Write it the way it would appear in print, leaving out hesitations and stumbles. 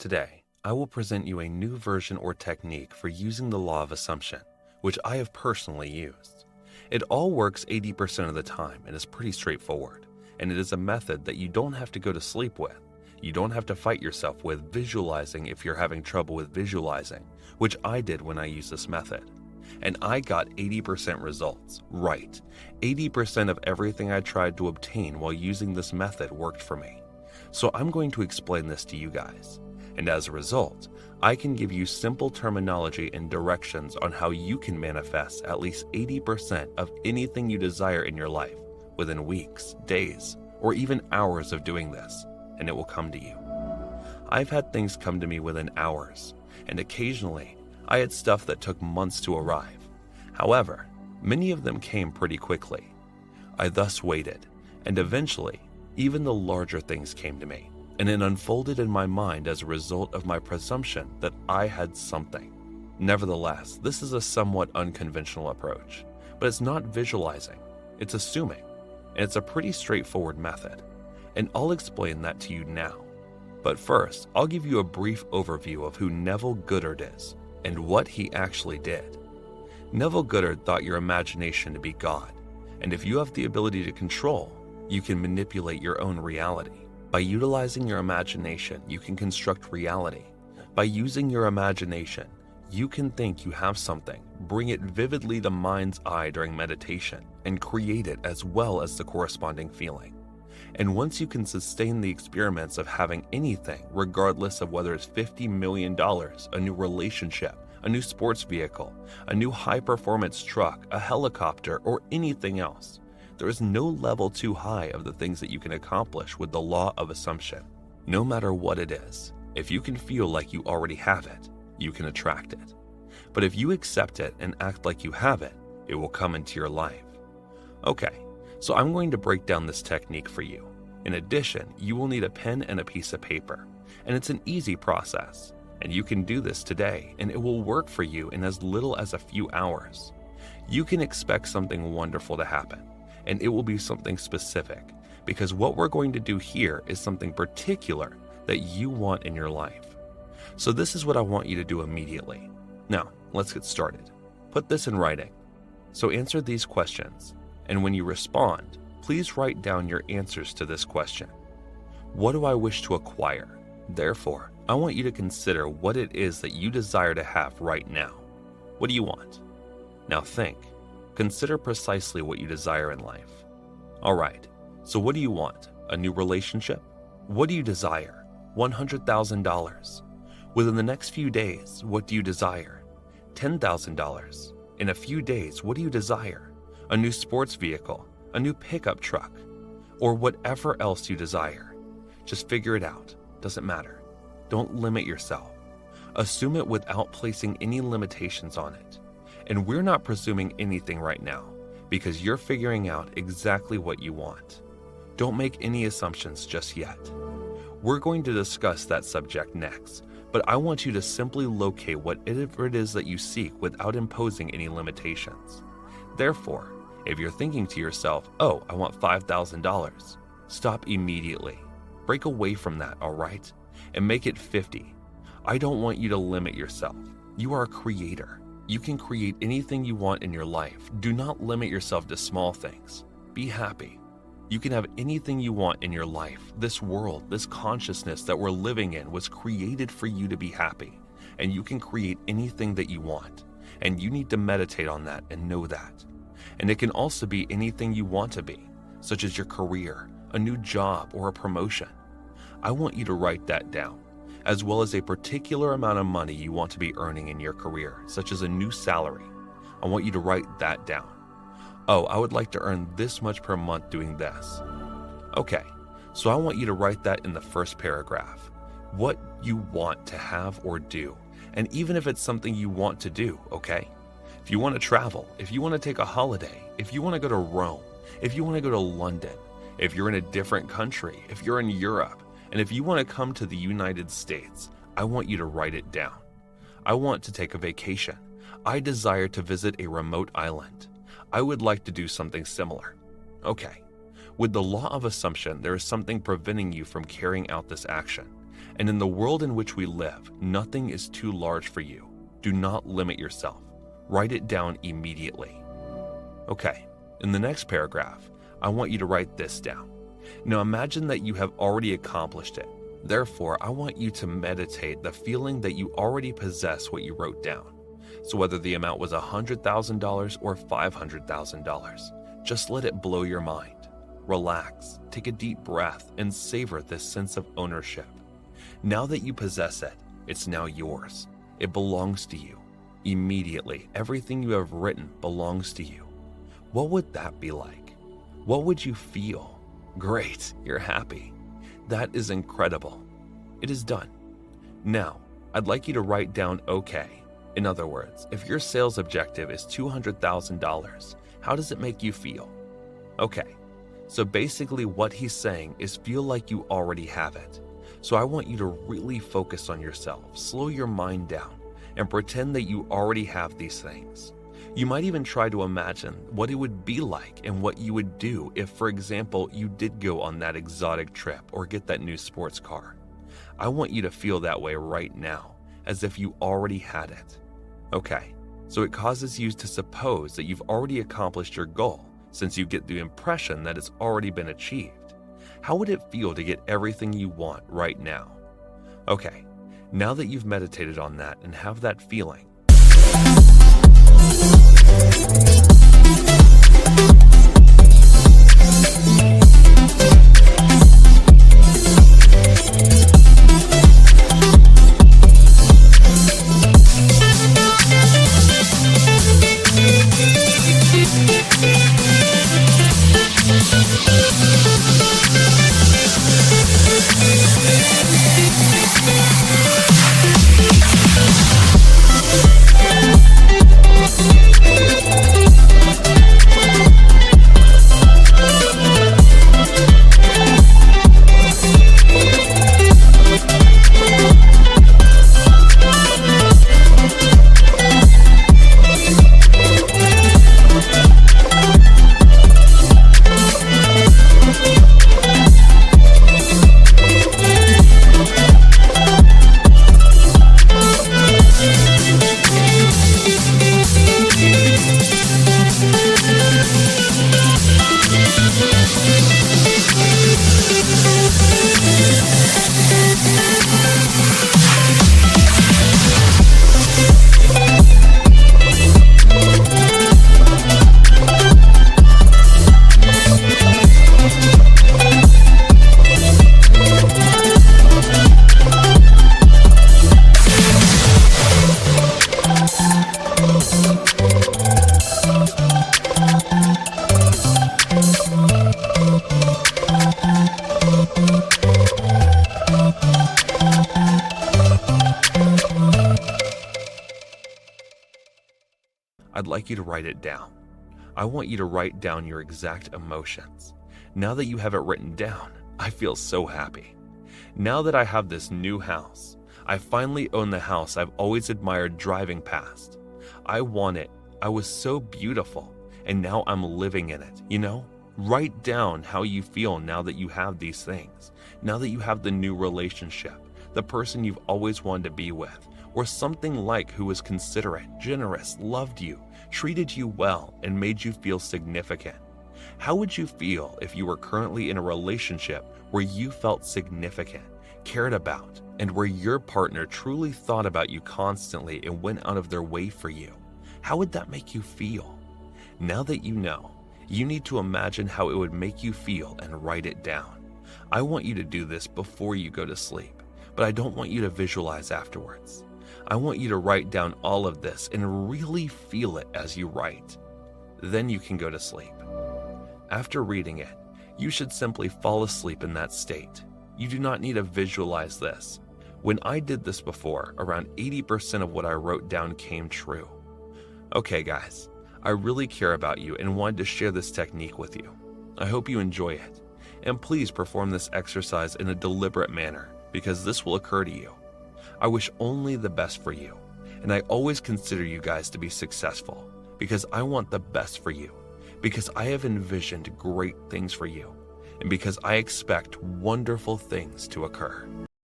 Today, I will present you a new version or technique for using the law of assumption, which I have personally used. It all works 80% of the time and is pretty straightforward, and it is a method that you don't have to go to sleep with. You don't have to fight yourself with visualizing if you're having trouble with visualizing, which I did when I used this method. And I got 80% results, right. 80% of everything I tried to obtain while using this method worked for me. So I'm going to explain this to you guys. And as a result, I can give you simple terminology and directions on how you can manifest at least 80% of anything you desire in your life within weeks, days, or even hours of doing this, and it will come to you. I've had things come to me within hours, and occasionally I had stuff that took months to arrive. However, many of them came pretty quickly. I thus waited, and eventually, even the larger things came to me, and it unfolded in my mind as a result of my presumption that I had something. Nevertheless, this is a somewhat unconventional approach, but it's not visualizing, it's assuming, and it's a pretty straightforward method, and I'll explain that to you now. But first, I'll give you a brief overview of who Neville Goddard is, and what he actually did. Neville Goddard thought your imagination to be God, and if you have the ability to control, you can manipulate your own reality. By utilizing your imagination, you can construct reality. By using your imagination, you can think you have something, bring it vividly to mind's eye during meditation, and create it as well as the corresponding feeling. And once you can sustain the experiments of having anything, regardless of whether it's $50 million, a new relationship, a new sports vehicle, a new high-performance truck, a helicopter, or anything else, there is no level too high of the things that you can accomplish with the law of assumption. No matter what it is, if you can feel like you already have it, you can attract it. But if you accept it and act like you have it, it will come into your life. Okay, so I'm going to break down this technique for you. In addition, you will need a pen and a piece of paper, and it's an easy process, and you can do this today, and it will work for you in as little as a few hours. You can expect something wonderful to happen, and it will be something specific, because what we're going to do here is something particular that you want in your life. So this is what I want you to do immediately. Now, let's get started. Put this in writing. So answer these questions, and when you respond, please write down your answers to this question. What do I wish to acquire? Therefore, I want you to consider what it is that you desire to have right now. What do you want? Now think. Consider precisely what you desire in life. All right, so what do you want? A new relationship? What do you desire? $100,000. Within the next few days, what do you desire? $10,000. In a few days, what do you desire? A new sports vehicle, a new pickup truck, or whatever else you desire. Just figure it out. Doesn't matter. Don't limit yourself. Assume it without placing any limitations on it. And we're not presuming anything right now, because you're figuring out exactly what you want. Don't make any assumptions just yet. We're going to discuss that subject next, but I want you to simply locate whatever it is that you seek without imposing any limitations. Therefore, if you're thinking to yourself, oh, I want $5,000, stop immediately. Break away from that, all right? And make it 50. I don't want you to limit yourself. You are a creator. You can create anything you want in your life. Do not limit yourself to small things. Be happy. You can have anything you want in your life. This world, this consciousness that we're living in was created for you to be happy. And you can create anything that you want. And you need to meditate on that and know that. And it can also be anything you want to be, such as your career, a new job, or a promotion. I want you to write that down, as well as a particular amount of money you want to be earning in your career, such as a new salary. I want you to write that down. Oh, I would like to earn this much per month doing this. Okay, so I want you to write that in the first paragraph. What you want to have or do, and even if it's something you want to do, okay? If you want to travel, if you want to take a holiday, if you want to go to Rome, if you want to go to London, if you're in a different country, if you're in Europe, and if you want to come to the United States, I want you to write it down. I want to take a vacation. I desire to visit a remote island. I would like to do something similar. Okay. With the law of assumption, there is something preventing you from carrying out this action, And in the world in which we live, nothing is too large for you. Do not limit yourself. Write it down immediately. Okay, in the next paragraph, I want you to write this down. Now imagine that you have already accomplished it. Therefore, I want you to meditate the feeling that you already possess what you wrote down. So whether the amount was $100,000 or $500,000, just let it blow your mind. Relax, take a deep breath, and savor this sense of ownership. Now that you possess it, it's now yours. It belongs to you. Immediately, everything you have written belongs to you. What would that be like? What would you feel? Great, you're happy. That is incredible. It is done. Now, I'd like you to write down okay. In other words, if your sales objective is $200,000, how does it make you feel? Okay, so basically what he's saying is feel like you already have it. So I want you to really focus on yourself, slow your mind down, and pretend that you already have these things. You might even try to imagine what it would be like and what you would do if, for example, you did go on that exotic trip or get that new sports car. I want you to feel that way right now, as if you already had it. Okay, so it causes you to suppose that you've already accomplished your goal, since you get the impression that it's already been achieved. How would it feel to get everything you want right now? Okay, now that you've meditated on that and have that feeling, I'd like you to write it down. I want you to write down your exact emotions. Now that you have it written down, I feel so happy. Now that I have this new house, I finally own the house I've always admired driving past. I want it. I was so beautiful, and now I'm living in it, you know? Write down how you feel now that you have these things. Now that you have the new relationship, the person you've always wanted to be with, or something like who was considerate, generous, loved you, treated you well, and made you feel significant. How would you feel if you were currently in a relationship where you felt significant, cared about, and where your partner truly thought about you constantly and went out of their way for you? How would that make you feel? Now that you know, you need to imagine how it would make you feel and write it down. I want you to do this before you go to sleep, but I don't want you to visualize afterwards. I want you to write down all of this and really feel it as you write. Then you can go to sleep. After reading it, you should simply fall asleep in that state. You do not need to visualize this. When I did this before, around 80% of what I wrote down came true. Okay guys, I really care about you and wanted to share this technique with you. I hope you enjoy it. And please perform this exercise in a deliberate manner, because this will occur to you. I wish only the best for you, and I always consider you guys to be successful, because I want the best for you, because I have envisioned great things for you, and because I expect wonderful things to occur.